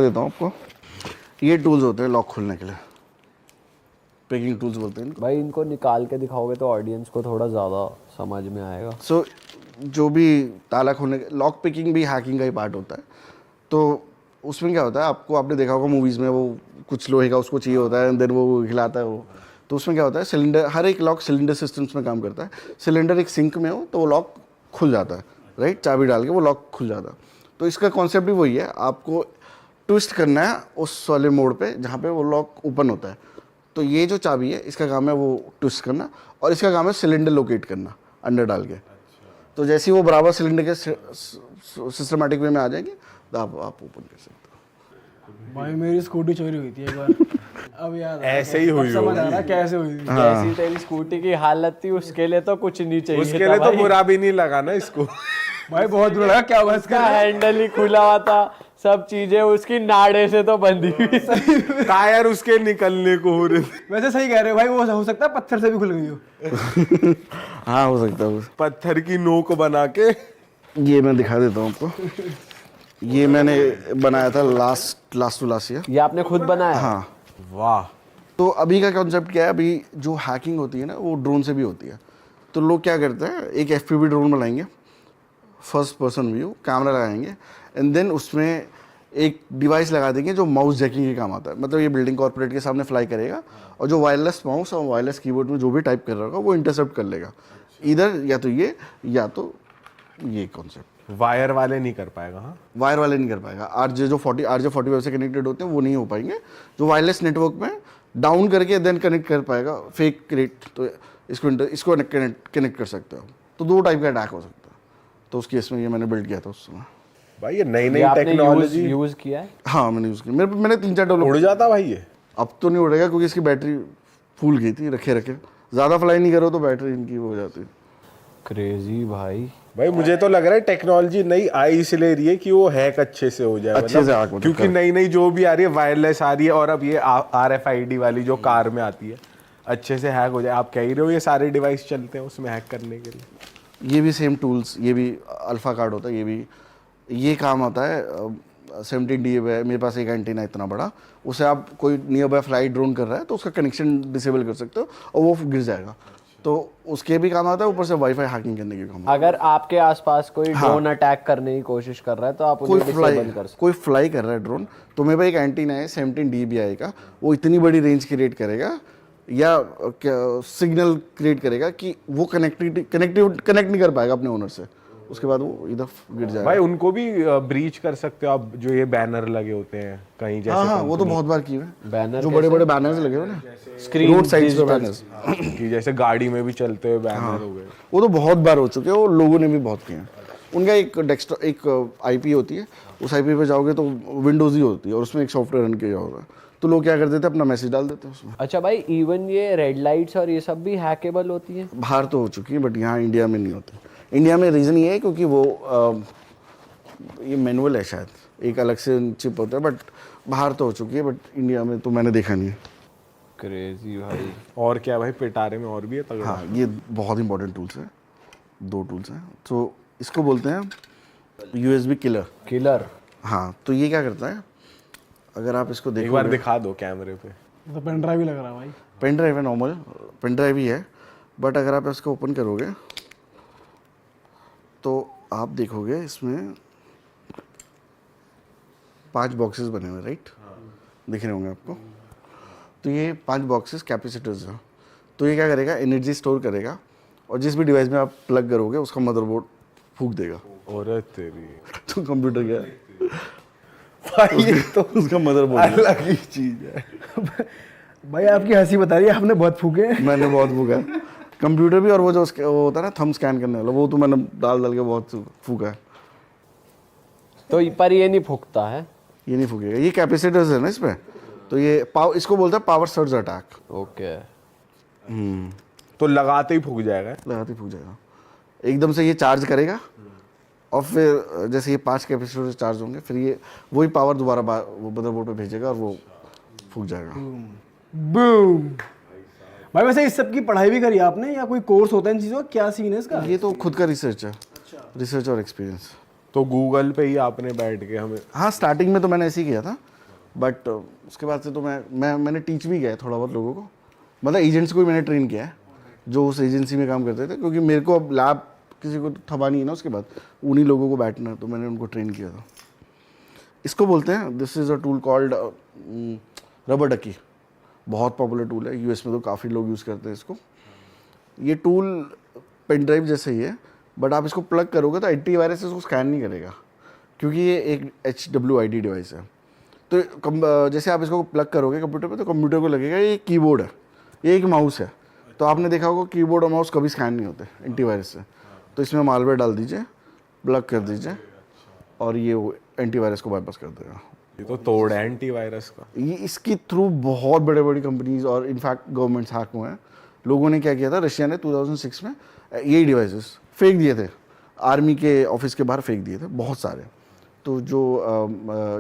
देता हूँ आपको। ये टूल्स होते हैं लॉक खोलने के लिए, पिकिंग टूल्स बोलते हैं इनको। भाई इनको निकाल के दिखाओगे तो ऑडियंस को थोड़ा ज़्यादा समझ में आएगा। सो जो भी ताला खोलने लॉक पिकिंग भी हैकिंग का ही पार्ट होता है। तो उसमें क्या होता है, आपने देखा होगा मूवीज़ में, वो कुछ लोहे का उसको चाहिए होता है, देन वो हिलाता है वो। तो उसमें क्या होता है, सिलेंडर, हर एक लॉक सिलेंडर सिस्टम्स में काम करता है। सिलेंडर एक सिंक में हो तो वो लॉक खुल जाता है, राइट, चाबी डाल के वो लॉक खुल जाता है। तो इसका कॉन्सेप्ट भी वही है, आपको ट्विस्ट करना है उस वाले मोड पे जहाँ पे वो लॉक ओपन होता है। तो ये जो चाबी है इसका काम है वो ट्विस्ट करना, और इसका काम है सिलेंडर लोकेट करना अंदर डाल के। तो जैसे ही वो बराबर सिलेंडर के सिस्टमेटिक वे में आ जाएंगे तो आप ओपन कर सकते हो। भाई मेरी स्कूटी चोरी हुई थी एक बार। अब याद ऐसे ही हुई समझ आ रहा कैसे हुई थी। जैसी तेरी स्कूटी की हालत थी उसके लिए तो कुछ नहीं चाहिए उसके था लिए तो भाई। बुरा भी नहीं लगा ना इसको। भाई बहुत बुरा लगा, क्या हुआ उसका इसका? हैंडल ही खुला हुआ था, सब चीजें उसकी नाड़े से तो बंधी हुई। टायर उसके निकलने को हो रहे थे। वैसे सही कह रहे हो भाई, वो हो सकता है पत्थर से भी खुल गई हो। हाँ हो सकता है। पत्थर की नोक बना के। ये मैं दिखा देता हूँ आपको। ये मैंने बनाया था लास्ट टू लास्ट ईयर। ये आपने खुद बनाया? हाँ। वाह। तो अभी का कॉन्सेप्ट क्या है, अभी जो हैकिंग होती है ना वो ड्रोन से भी होती है। तो लोग क्या करते हैं, एक FPV ड्रोन बनाएंगे, फर्स्ट पर्सन व्यू, कैमरा लगाएंगे, एंड देन उसमें एक डिवाइस लगा देंगे जो माउस जैकिंग के काम आता है। मतलब ये बिल्डिंग कॉर्पोरेट के सामने फ्लाई करेगा, और जो वायरलेस माउस और वायरलेस कीबोर्ड में जो भी टाइप कर रहा होगा वो इंटरसेप्ट कर लेगा, इधर या तो ये या तो ये कॉन्सेप्ट। वायर वाले नहीं कर पाएगा। हाँ, वायर वाले नहीं कर पाएगा। RJ45 से कनेक्टेड होते हैं वो नहीं हो पाएंगे। जो वायरलेस नेटवर्क में डाउन करके देन कनेक्ट कर पाएगा फेक रेट, तो इसको कनेक्ट कर सकते हो। तो दो टाइप का अटैक हो सकता है। तो उस केस में ये मैंने बिल्ड किया था उस समय। भाई ये नई ये नई आपने टेक्नोलॉजी यूज किया है? हाँ मैंने यूज़ किया। मैंने 3-4 डेवलप। उड़ जाता भाई ये। अब तो नहीं उड़ेगा क्योंकि इसकी बैटरी फूल गई थी रखे ज़्यादा फ्लाई नहीं करो तो बैटरी इनकी हो जाती है। क्रेजी भाई। भाई मुझे तो लग रहा है टेक्नोलॉजी नई आई इसलिए रही है कि वो हैक अच्छे से हो जाए। अच्छे से hack हो जाए, क्योंकि नई नई जो भी आ रही है वायरलेस आ रही है, और अब ये RFID वाली जो कार में आती है अच्छे से हैक हो जाए। आप कह ही रहे हो ये सारे डिवाइस चलते हैं उसमें हैक करने के लिए। ये भी सेम टूल्स, ये भी अल्फा कार्ड होता है, ये भी ये काम आता है। 17D है मेरे पास, एक एंटीना इतना बड़ा, उसे आप कोई नियर बाय फ्लाइट ड्रोन कर रहा है तो उसका कनेक्शन डिसेबल कर सकते हो और वो गिर जाएगा। तो उसके भी काम आता है, ऊपर से वाईफाई हैकिंग करने के काम। अगर आपके आसपास कोई ड्रोन अटैक करने की कोशिश कर रहा है तो आप उन्हें डिसेबल कर सकते कोई फ्लाई कर रहा है ड्रोन, तो मेरे पास एक एंटीना है 17 dBi का, वो इतनी बड़ी रेंज क्रिएट करेगा या सिग्नल क्रिएट करेगा कि वो कनेक्ट नहीं कर पाएगा अपने ओनर से, उसके बाद वो इधर गिर जाएगा। भाई उनको भी ब्रीच कर सकते हो आप, जो ये बैनर लगे होते हैं कहीं जैसे। हाँ वो तो बहुत बार किए हैं। बैनर जो बड़े बड़े बैनर्स लगे हुए ना स्क्रीन रोड साइड्स पे बैनर्स, कि जैसे गाड़ी में भी चलते हुए बैनर हो गए। वो तो बहुत बार हो चुके हैं, वो लोगों ने भी बहुत किए हैं। उनका एक IP होती है, उस IP पे जाओगे तो विंडोज़ ही होती है और उसमें एक सॉफ्टवेयर रन किया होगा। तो लोग क्या कर देते हैं, अपना मैसेज डाल देते हैं उसमें। अच्छा भाई, इवन ये रेड लाइट्स और ये सब भी हैकेबल होती हैं? बाहर तो हो चुकी है बट यहाँ इंडिया में नहीं होती। इंडिया में रीज़न ये है क्योंकि वो ये मैनुअल है शायद, एक अलग से चिप होता है, बट बाहर तो हो चुकी है, बट इंडिया में तो मैंने देखा नहीं है। क्रेजी भाई। और क्या भाई, पिटारे में और भी है तगड़ा। हाँ ये बहुत इंपॉर्टेंट टूल्स है, 2 टूल्स हैं। तो इसको बोलते हैं USB किलर। हाँ तो ये क्या करता है, अगर आप इसको एक देखो, बार दिखा दो कैमरे पे। तो पेन ड्राइव ही लग रहा है भाई। पेन ड्राइव है, नॉर्मल पेन ड्राइव ही है, बट अगर आप इसको ओपन करोगे तो आप देखोगे इसमें 5 बॉक्सेस बने हुए, राइट, दिख रहे होंगे आपको। तो ये 5 बॉक्सेस कैपेसिटर्स हैं। तो ये क्या करेगा, एनर्जी स्टोर करेगा और जिस भी डिवाइस में आप प्लग करोगे उसका मदरबोर्ड फूंक देगा। और तेरी तो कंप्यूटर क्या है भाई ये तो उसका मदरबोर्ड अलग ही चीज है। भाई आपकी हंसी बता रही है, आपने बहुत फूके। मैंने बहुत फूका है कंप्यूटर भी, और वो जो वो होता है ना थंब स्कैन करने वाला, वो तो मैंने डाल के बहुत फूका है। तो पर ये नहीं फूकता है? ये नहीं फूकेगा, ये कैपेसिटर्स है ना इसमें, तो ये इसको बोलते हैं पावर सर्ज अटैक। ओके। तो लगाते ही फूक जाएगा। लगाते ही फूक जाएगा, एकदम से ये चार्ज करेगा और फिर जैसे ये 5 कैपेसिटर चार्ज होंगे, फिर ये वही पावर दोबारा वो मदरबोर्ड पे भेजेगा और वो फूक जाएगा। बूम। भाई वैसे इस सब की पढ़ाई भी करी आपने या कोई कोर्स होता है इन चीज़ों का, क्या सीन है इसका? ये तो खुद का रिसर्च है, रिसर्च और एक्सपीरियंस। तो गूगल पे ही आपने बैठ के हमें। हाँ स्टार्टिंग में तो मैंने ऐसे ही किया था, बट उसके बाद से तो मैंने टीच भी किया है थोड़ा बहुत लोगों को, मतलब एजेंट्स को भी मैंने ट्रेन किया है जो उस एजेंसी में काम करते थे, क्योंकि मेरे को अब लैब किसी को थमा नहीं है ना उसके बाद, उन्हीं लोगों को बैठना, तो मैंने उनको ट्रेन किया था। इसको बोलते हैं, this is a tool called rubber ducky, बहुत पॉपुलर टूल है, यूएस में तो काफ़ी लोग यूज़ करते हैं इसको। ये टूल पेन ड्राइव जैसे ही है, बट आप इसको प्लग करोगे तो एंटीवायरस इसको स्कैन नहीं करेगा, क्योंकि ये एक HWID डिवाइस है। तो जैसे आप इसको प्लग करोगे कंप्यूटर पे, तो कंप्यूटर को लगेगा ये कीबोर्ड है, ये एक माउस है। तो आपने देखा होगा कीबोर्ड और माउस कभी स्कैन नहीं होते एंटीवायरस से। तो इसमें मालवेयर डाल दीजिए, प्लग कर दीजिए, और ये एंटीवायरस को बाईपास कर देगा। ये तो तोड़ है एंटीवायरस का। ये इसके थ्रू बहुत बड़े बड़ी कंपनीज और इनफैक्ट गवर्नमेंट्स हैक हुए हैं। लोगों ने क्या किया था, रशिया ने 2006 में यही डिवाइसेस फेंक दिए थे, आर्मी के ऑफिस के बाहर फेंक दिए थे बहुत सारे। तो जो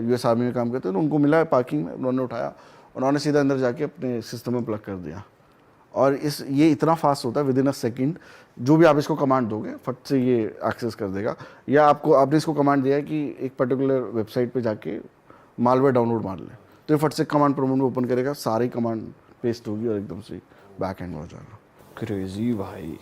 US आर्मी में काम करते थे उनको मिला है पार्किंग में, उन्होंने उठाया, उन्होंने सीधा अंदर जाके अपने सिस्टम में प्लग कर दिया। और ये इतना फास्ट होता है, विद इन अ सेकेंड जो भी आप इसको कमांड दोगे फट से ये एक्सेस कर देगा। या आपने इसको कमांड दिया है कि एक पर्टिकुलर वेबसाइट पे जाके मालवेयर डाउनलोड मार ले, तो ये फट से कमांड प्रॉम्प्ट में ओपन करेगा, सारी कमांड पेस्ट होगी और एकदम से बैक एंड हो जाएगा। क्रेजी भाई।